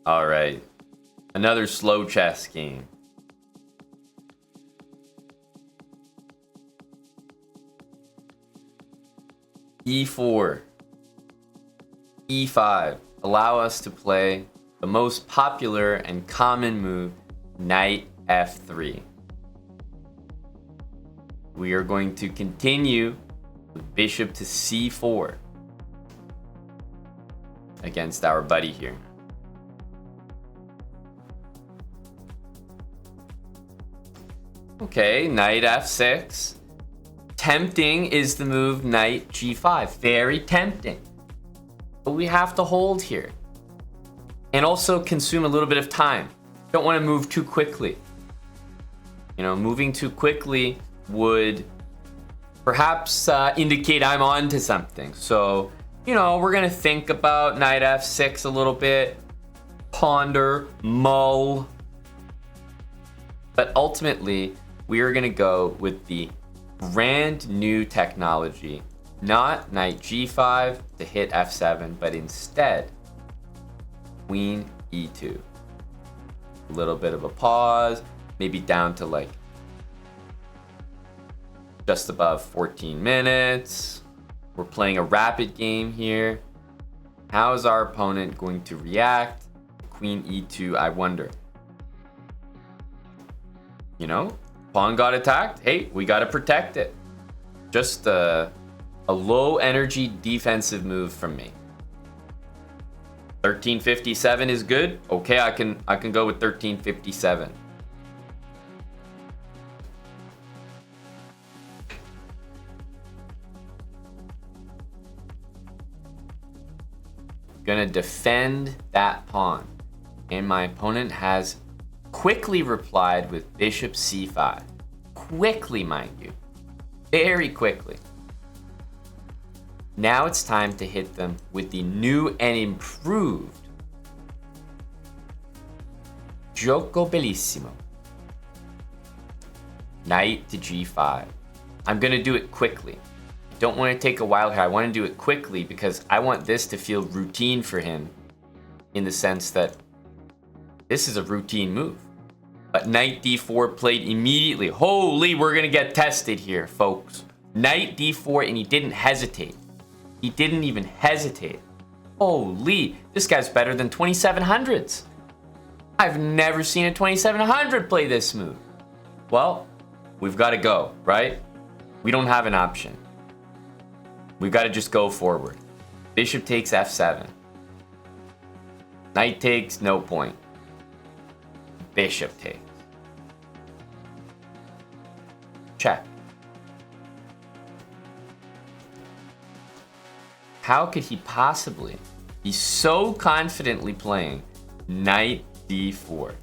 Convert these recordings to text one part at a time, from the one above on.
All right. Another slow chess game. E4, E5 allow us to play the most popular and common move, knight F3. We are going to continue with bishop to C4 against our buddy here. Okay, knight F6. Tempting is the move knight G5. Very tempting. But we have to hold here. And also consume a little bit of time. Don't want to move too quickly. You know, moving too quickly would perhaps indicate I'm on to something. So, you know, we're going to think about knight F6 a little bit. Ponder, mull. But ultimately, we are going to go with the brand new technology, not knight G5 to hit F7, but instead queen E2. A little bit of a pause, maybe down to like just above 14 minutes. We're playing a rapid game here. How is our opponent going to react? Queen E2, I wonder. You know, pawn got attacked. Hey, we got to protect it. Just a low energy defensive move from me. 1357 is good. Okay, I can go with 1357. Gonna defend that pawn. And my opponent has quickly replied with bishop c5. Quickly, mind you. Very quickly. Now it's time to hit them with the new and improved Gioco Bellissimo. Knight to g5. I'm gonna do it quickly. I don't want to take a while here. I want to do it quickly because I want this to feel routine for him, in the sense that this is a routine move. But knight d4 played immediately. Holy, we're gonna get tested here, folks. Knight d4, and he didn't hesitate. He didn't even hesitate. Holy, this guy's better than 2700s. I've never seen a 2700 play this move. Well, we've got to go, right? We don't have an option. We've got to just go forward. Bishop takes f7. Knight takes, no point. Bishop takes. Check. How could he possibly be so confidently playing knight d4?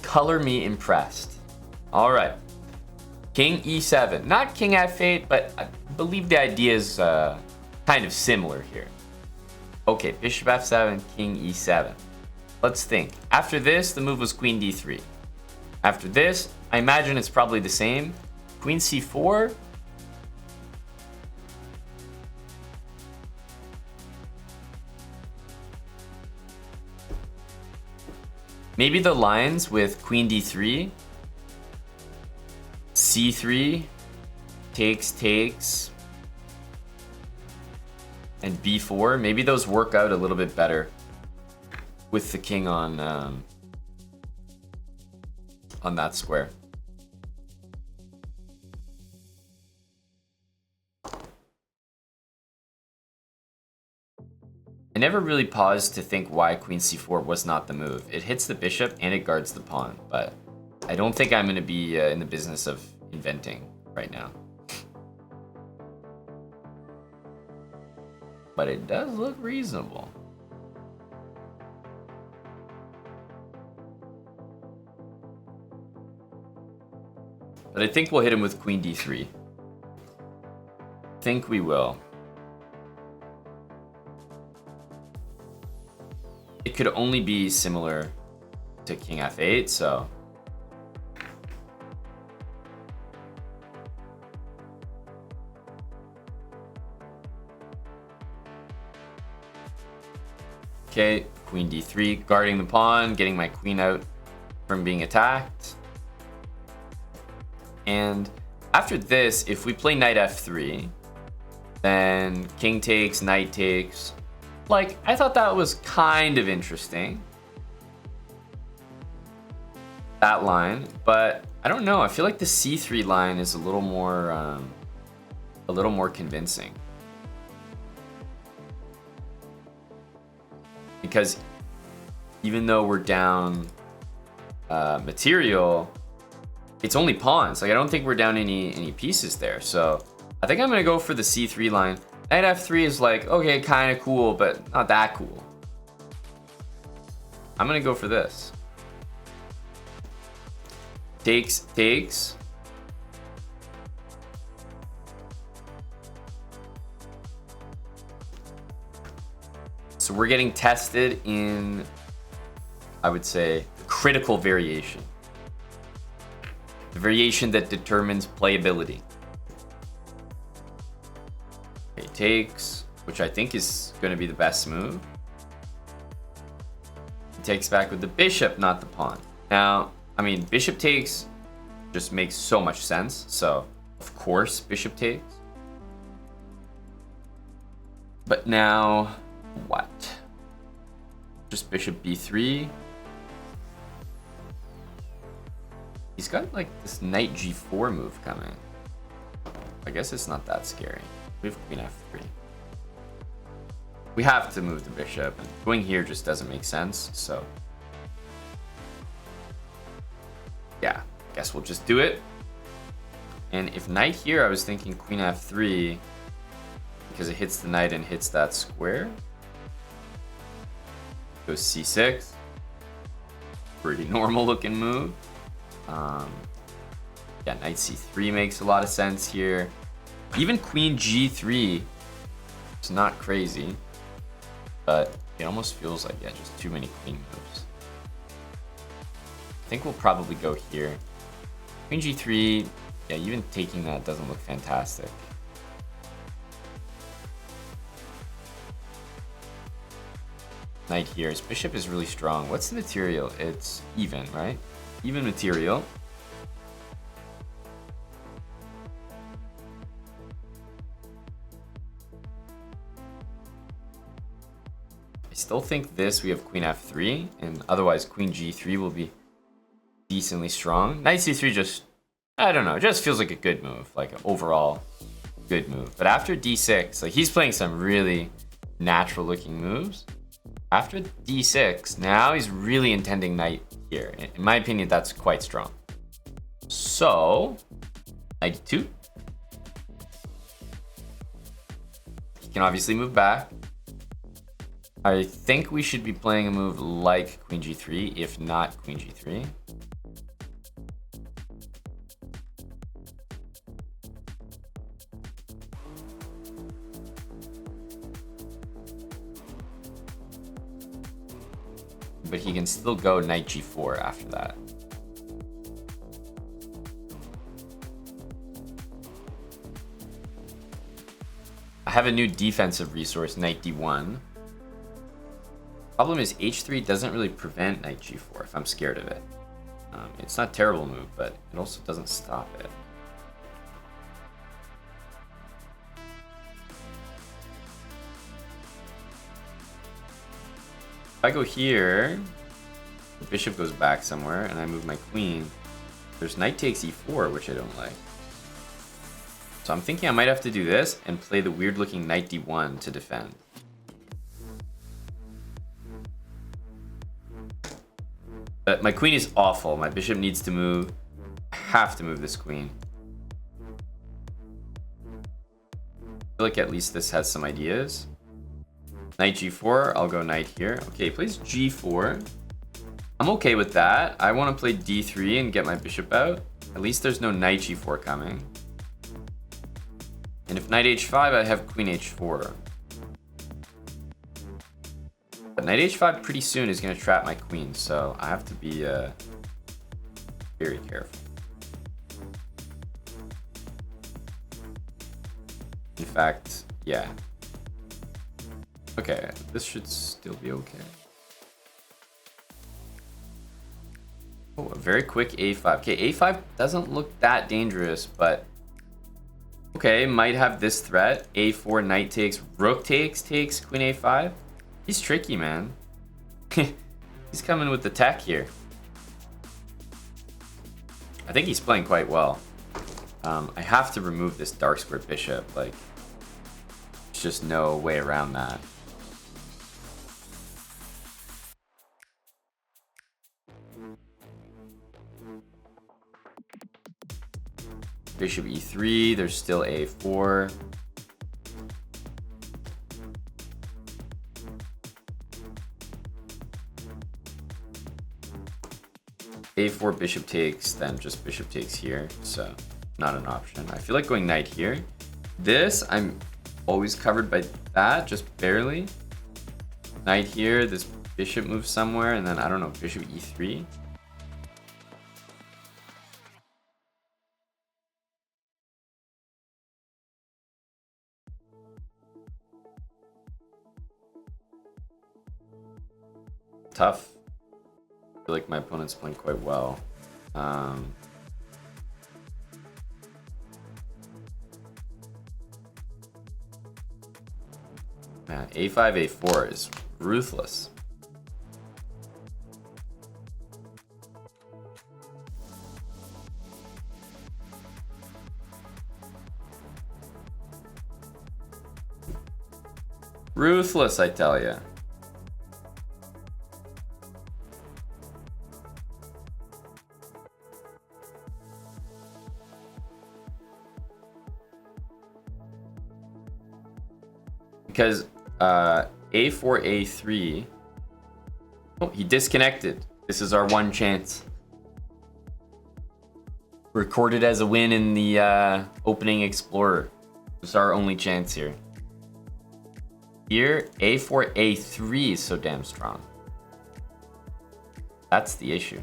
Color me impressed. All right. King e7. Not king f8, but I believe the idea is kind of similar here. Okay, bishop f7, king e7. Let's think. After this, the move was queen d3. After this, I imagine it's probably the same. Queen c4. Maybe the lines with queen d3, c3, takes, and b4. Maybe those work out a little bit better with the king on that square. I never really paused to think why queen c4 was not the move. It hits the bishop and it guards the pawn, but I don't think I'm going to be in the business of inventing right now. But it does look reasonable. But I think we'll hit him with queen d3. Think we will. It could only be similar to king f8, so Okay, queen d3, guarding the pawn, getting my queen out from being attacked. And after this, if we play knight f3, then king takes, knight takes. Like, I thought that was kind of interesting, that line, but I don't know. I feel like the c3 line is a little more convincing. Because even though we're down material, it's only pawns. Like, I don't think we're down any pieces there. So I think I'm gonna go for the c3 line. Knight f3 is like, okay, kind of cool, but not that cool. I'm gonna go for this. Takes, takes. So we're getting tested in, I would say, critical variation. The variation that determines playability. Okay, takes, which I think is going to be the best move. He takes back with the bishop, not the pawn. Now, I mean, bishop takes just makes so much sense. So, of course, bishop takes. But now, what? Just bishop b3. He's got like this knight g4 move coming. I guess it's not that scary. We have queen f3. We have to move the bishop, and going here just doesn't make sense, so yeah, I guess we'll just do it. And if knight here, I was thinking queen f3 because it hits the knight and hits that square. Goes c6. Pretty normal looking move. Yeah, knight c3 makes a lot of sense here. Even queen g3 is not crazy, but it almost feels like, yeah, just too many queen moves. I think we'll probably go here. Queen g3, yeah, even taking that doesn't look fantastic. Knight here. His bishop is really strong. What's the material? It's even, right? Even material. I still think this, we have queen f3, and otherwise queen g3 will be decently strong. Knight c3 just, I don't know, just feels like a good move, like an overall good move. But after d6, like he's playing some really natural looking moves. After d6, now he's really intending knight here. In my opinion, that's quite strong. So, knight d2. He can obviously move back. I think we should be playing a move like queen g3, if not queen g3. But he can still go knight g4 after that. I have a new defensive resource, knight d1. Problem is h3 doesn't really prevent knight g4 if I'm scared of it. It's not a terrible move, but it also doesn't stop it. If I go here, the bishop goes back somewhere, and I move my queen. There's knight takes e4, which I don't like. So I'm thinking I might have to do this and play the weird looking knight d1 to defend. But my queen is awful. My bishop needs to move. I have to move this queen. I feel like at least this has some ideas. Knight g4, I'll go knight here. Okay, he plays g4. I'm okay with that. I want to play d3 and get my bishop out. At least there's no knight g4 coming. And if knight h5, I have queen h4. But knight h5 pretty soon is going to trap my queen, so I have to be very careful. In fact, yeah. Okay, this should still be okay. Oh, a very quick a5. Okay, a5 doesn't look that dangerous, but okay, might have this threat. a4, knight takes, rook takes, queen a5. He's tricky, man. He's coming with the tech here. I think he's playing quite well. I have to remove this dark squared bishop. Like, there's just no way around that. Bishop e3, there's still a4. a4, bishop takes, then just bishop takes here, so not an option. I feel like going knight here. This, I'm always covered by that, just barely. Knight here, this bishop moves somewhere, and then, I don't know, bishop e3. Tough. I feel like my opponent's playing quite well. Man, a5, a4 is ruthless. Ruthless, I tell ya. Because a4, a3. Oh, he disconnected. This is our one chance. Recorded as a win in the opening Explorer. This is our only chance here. Here, a4, a3 is so damn strong. That's the issue.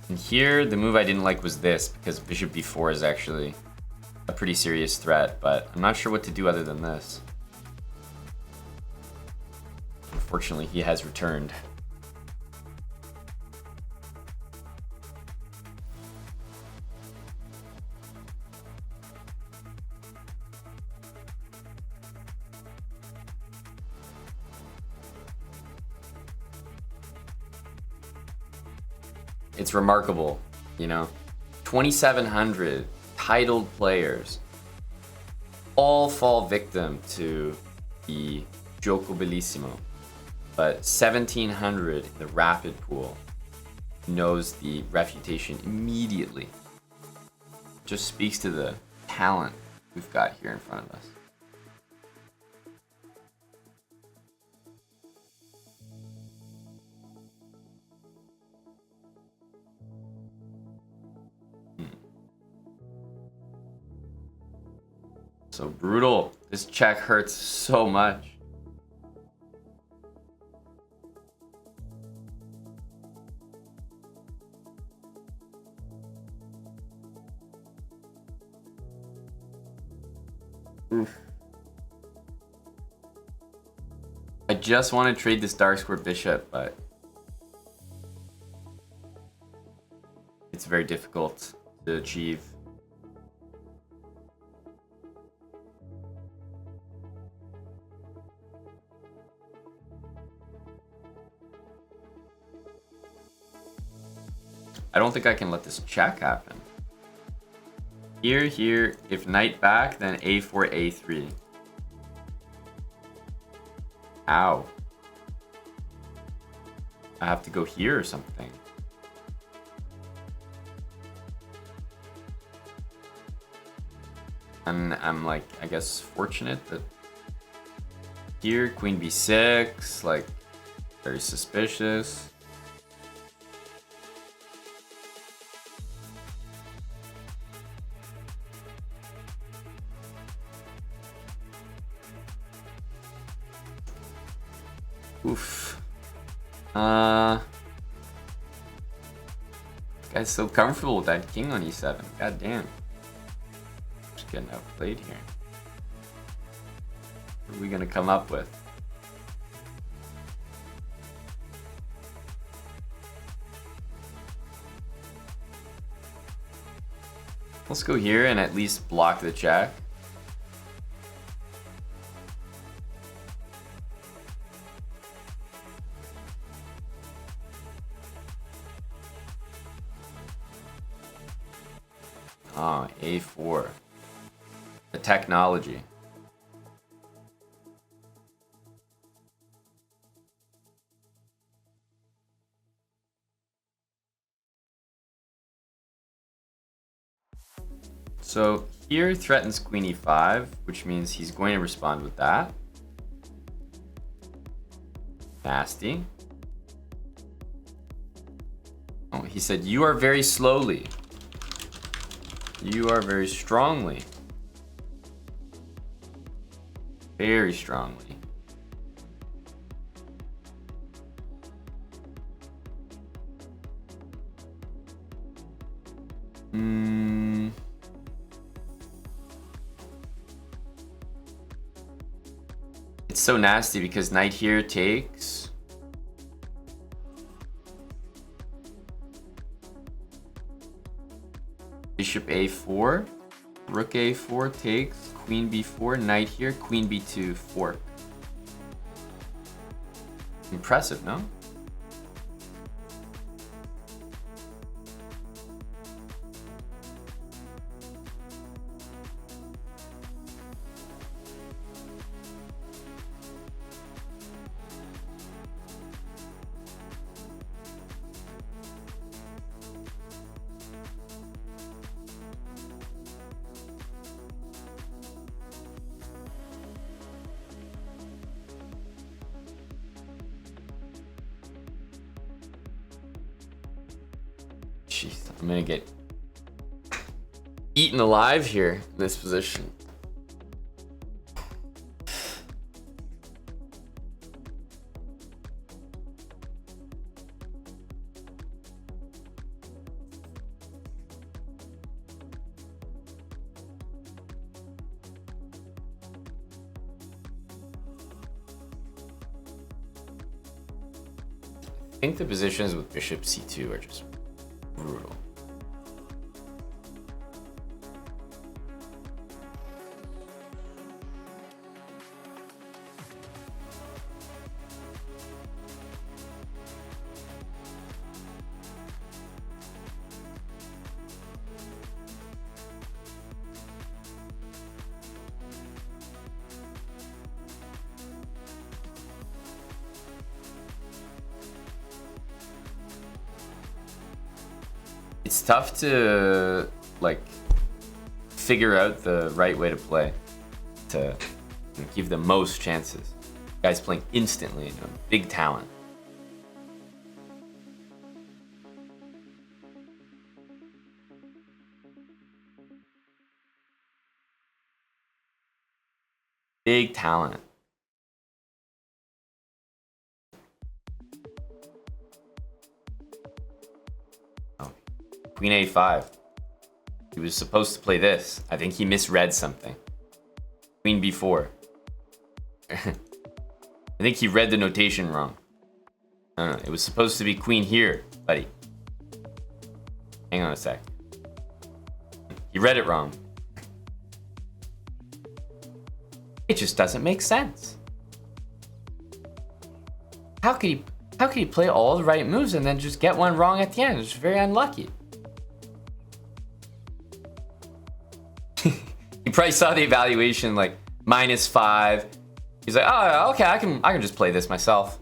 And here, the move I didn't like was this, because bishop b4 is actually a pretty serious threat, but I'm not sure what to do other than this. Unfortunately, he has returned. It's remarkable, you know, 2,700 titled players all fall victim to the GUIOCO Bellissimo, but 1,700 in the rapid pool knows the refutation immediately. Just speaks to the talent we've got here in front of us. So brutal. This check hurts so much. Oof. I just want to trade this dark square bishop, but it's very difficult to achieve. I don't think I can let this check happen. Here, if knight back, then a4, a3. Ow. I have to go here or something. And I'm like, I guess, fortunate that here, queen b6, like, very suspicious. Oof. Guy's so comfortable with that king on e7. God damn. Just getting outplayed here. What are we gonna come up with? Let's go here and at least block the check. Ah, a4. The technology. So here threatens queen e5, which means he's going to respond with that. Nasty. Oh, he said, you are very slowly. You are very strongly. Very strongly. It's so nasty because knight here takes. Bishop a4. Rook a4 takes. Queen b4. Knight here. Queen b2. Fork. Impressive, no? Jeez, I'm gonna get eaten alive here in this position. I think the positions with bishop c2 are just brutal. It's tough to like figure out the right way to play to give the most chances. Guys playing instantly, big talent. Big talent. Queen a5. He was supposed to play this. I think he misread something. Queen b4. I think he read the notation wrong. It was supposed to be queen here, buddy. Hang on a sec. He read it wrong. It just doesn't make sense. How could he play all the right moves and then just get one wrong at the end? It's very unlucky. He probably saw the evaluation like -5. He's like, oh, okay, I can just play this myself.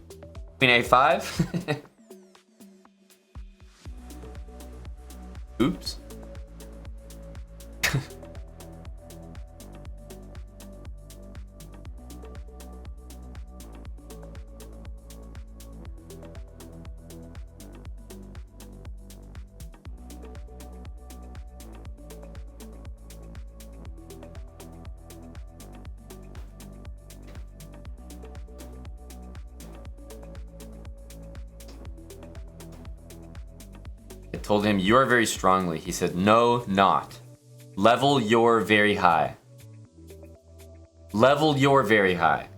Queen a5. Oops. I told him, "You are very strongly." He said, "No, not. Level your very high. Level your very high."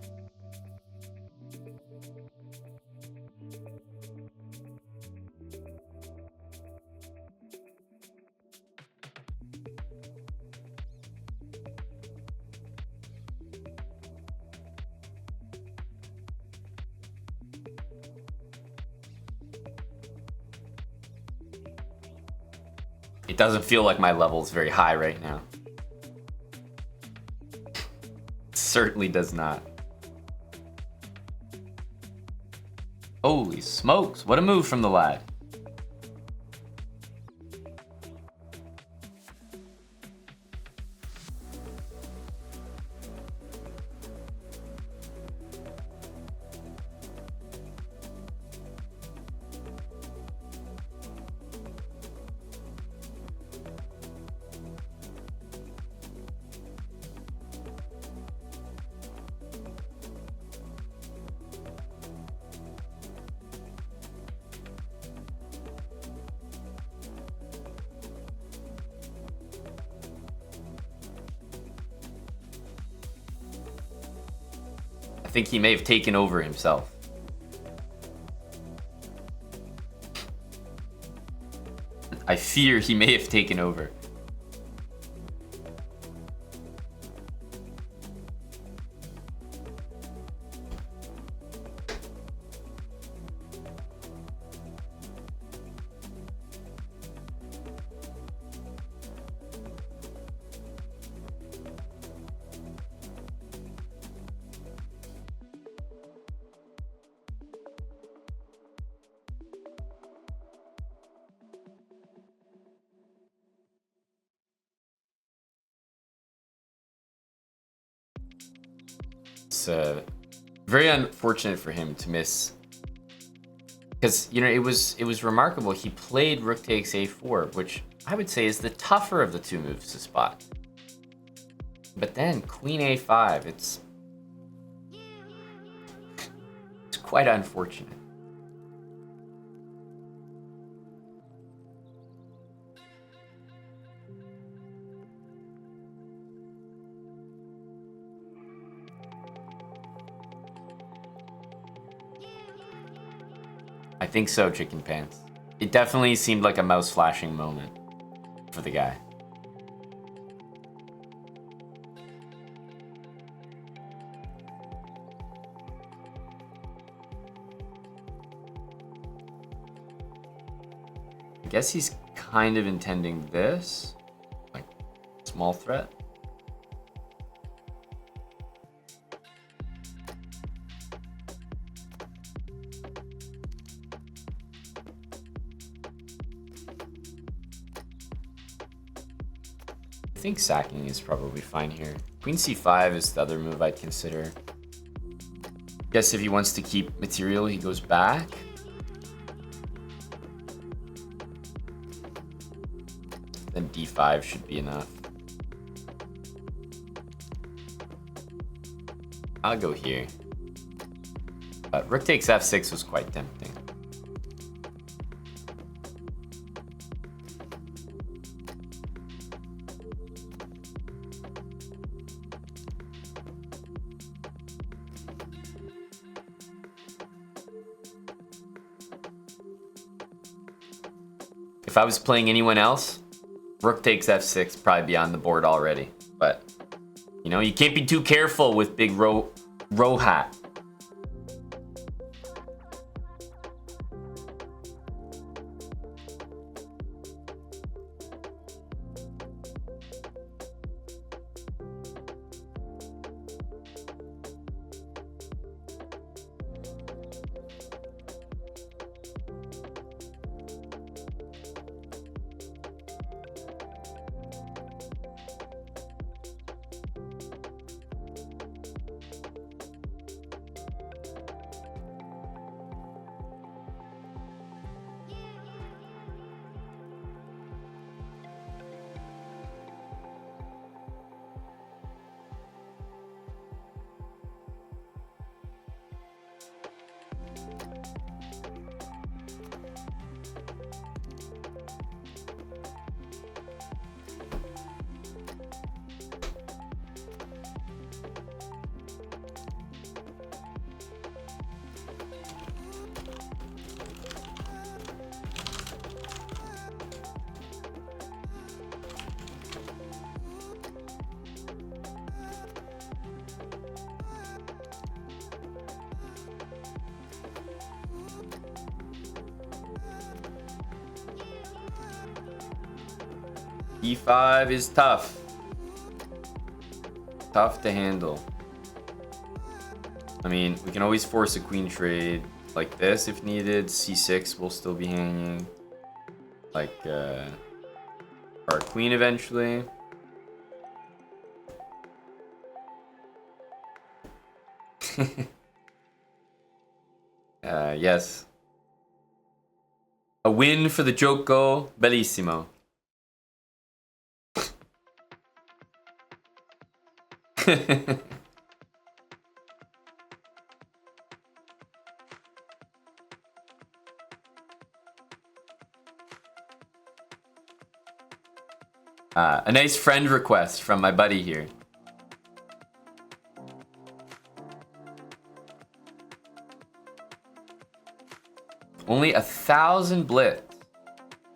It doesn't feel like my level is very high right now. It certainly does not. Holy smokes, what a move from the lad. I think he may have taken over himself. I fear he may have taken over. It's very unfortunate for him to miss, because you know it was remarkable. He played rook takes a4, which I would say is the tougher of the two moves to spot. But then queen a5, it's quite unfortunate. I think so, Chicken Pants. It definitely seemed like a mouse flashing moment for the guy. I guess he's kind of intending this, like small threat. I think sacking is probably fine here. Queen c5 is the other move I'd consider. Guess if he wants to keep material, he goes back. Then d5 should be enough. I'll go here. But rook takes f6 was quite tempting. If I was playing anyone else, rook takes f6 probably be on the board already. But, you know, you can't be too careful with big row hat. E5 is tough. Tough to handle. I mean, we can always force a queen trade like this if needed. C6 will still be hanging. Like, our queen eventually. Yes. A win for the GUIOCO Bellissimo. A nice friend request from my buddy here. Only 1,000 blitz.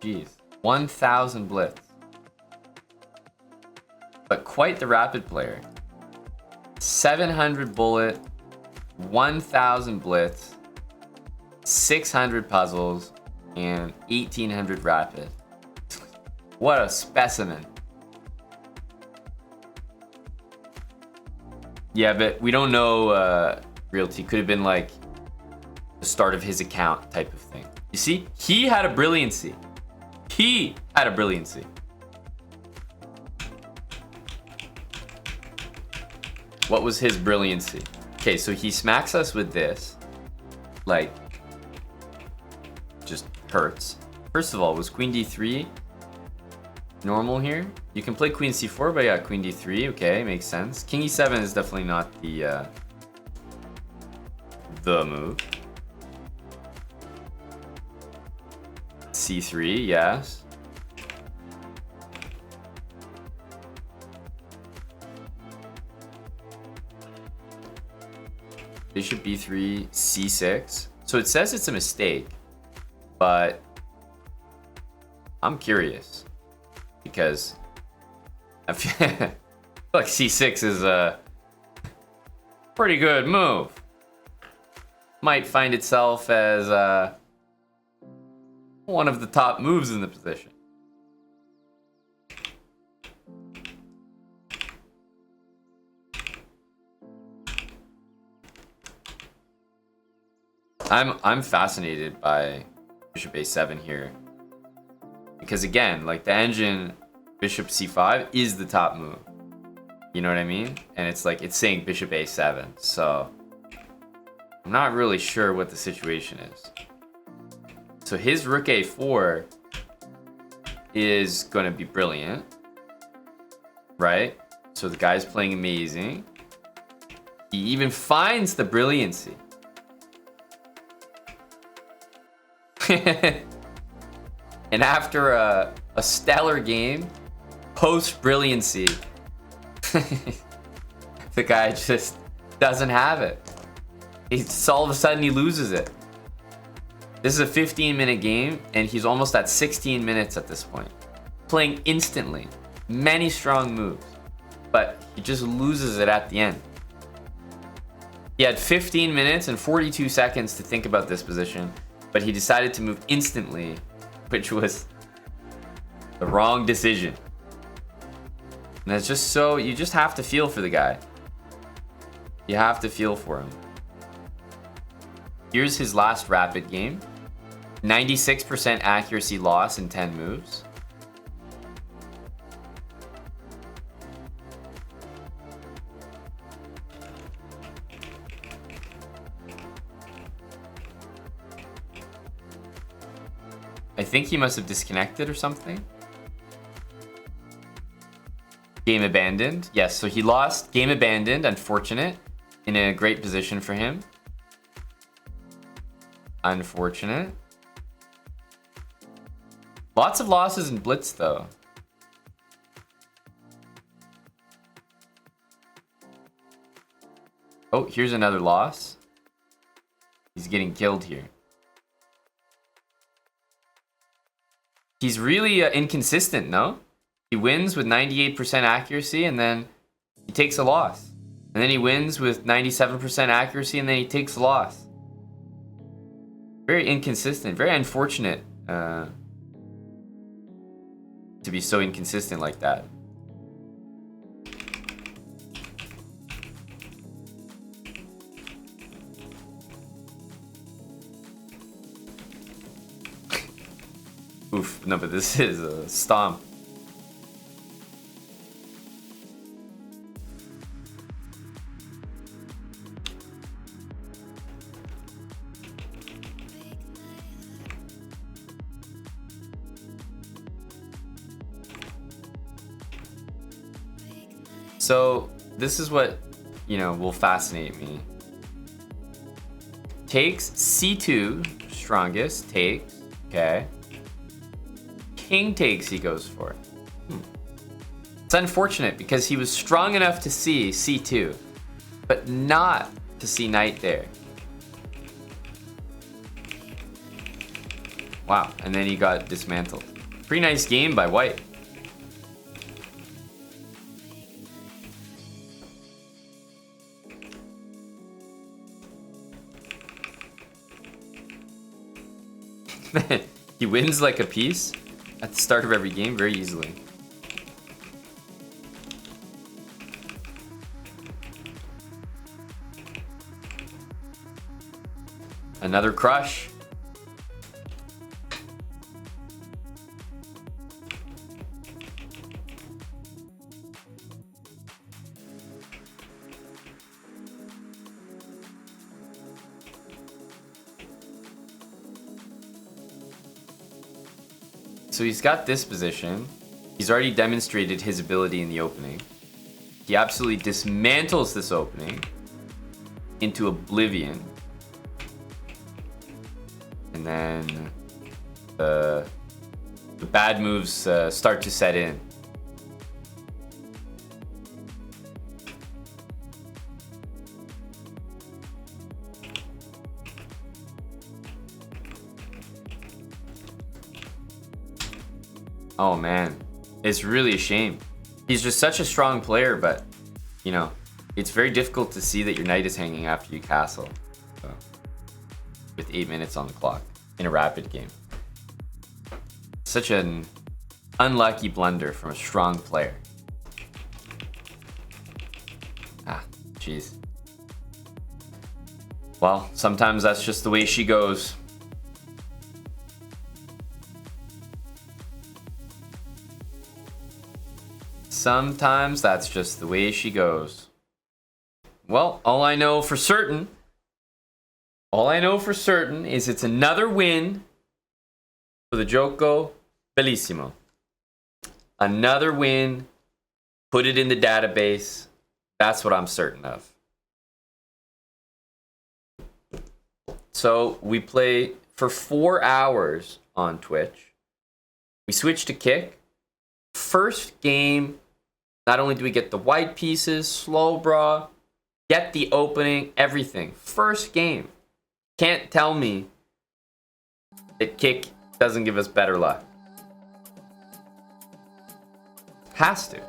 Jeez. 1,000 blitz. But quite the rapid player. 700 bullet, 1,000 blitz, 600 puzzles, and 1,800 rapid. What a specimen. Yeah, but we don't know realty. Could have been like the start of his account type of thing. You see, he had a brilliancy. He had a brilliancy. What was his brilliancy? Okay, so he smacks us with this. Like, just hurts. First of all, was queen d3 normal here? You can play queen c4, but yeah, queen d3, okay, makes sense. King e7 is definitely not the move. c3, yes. Bishop b3, c6. So it says it's a mistake, but I'm curious because I feel like c6 is a pretty good move. Might find itself as one of the top moves in the position. I'm fascinated by bishop a7 here. Because again, like the engine bishop c5 is the top move. You know what I mean? And it's like it's saying bishop a7. So I'm not really sure what the situation is. So his rook a4 is going to be brilliant. Right? So the guy's playing amazing. He even finds the brilliancy. And after a stellar game, post-brilliancy, the guy just doesn't have it. All of a sudden, he loses it. This is a 15-minute game, and he's almost at 16 minutes at this point. Playing instantly. Many strong moves. But he just loses it at the end. He had 15 minutes and 42 seconds to think about this position, but he decided to move instantly, which was the wrong decision. And it's just so, you just have to feel for the guy. You have to feel for him. Here's his last rapid game. 96% accuracy loss in 10 moves. I think he must have disconnected or something. Game abandoned. Yes, so he lost. Game abandoned. Unfortunate. In a great position for him. Unfortunate. Lots of losses in blitz, though. Oh, here's another loss. He's getting killed here. He's really inconsistent, no? He wins with 98% accuracy, and then he takes a loss. And then he wins with 97% accuracy, and then he takes a loss. Very inconsistent. Very unfortunate. to be so inconsistent like that. Oof, no, but this is a stomp. So this is what, you know, will fascinate me. Takes c2, strongest, takes, okay. King takes, he goes for it. It's unfortunate because he was strong enough to see c2, but not to see knight there. Wow, and then he got dismantled. Pretty nice game by white. He wins like a piece at the start of every game very easily. Another crush. So he's got this position. He's already demonstrated his ability in the opening. He absolutely dismantles this opening into oblivion. And then the bad moves start to set in. Oh man, it's really a shame. He's just such a strong player, but you know, it's very difficult to see that your knight is hanging after you castle. So, with 8 minutes on the clock in a rapid game. Such an unlucky blunder from a strong player. Ah, jeez. Well, sometimes that's just the way she goes. Sometimes that's just the way she goes. Well, all I know for certain is it's another win for the GUIOCO Bellissimo. Another win, put it in the database. That's what I'm certain of. So we play for 4 hours on Twitch. We switch to kick. First game, not only do we get the white pieces, slow BRAH, get the opening, everything. First game. Can't tell me that kick doesn't give us better luck. Has to.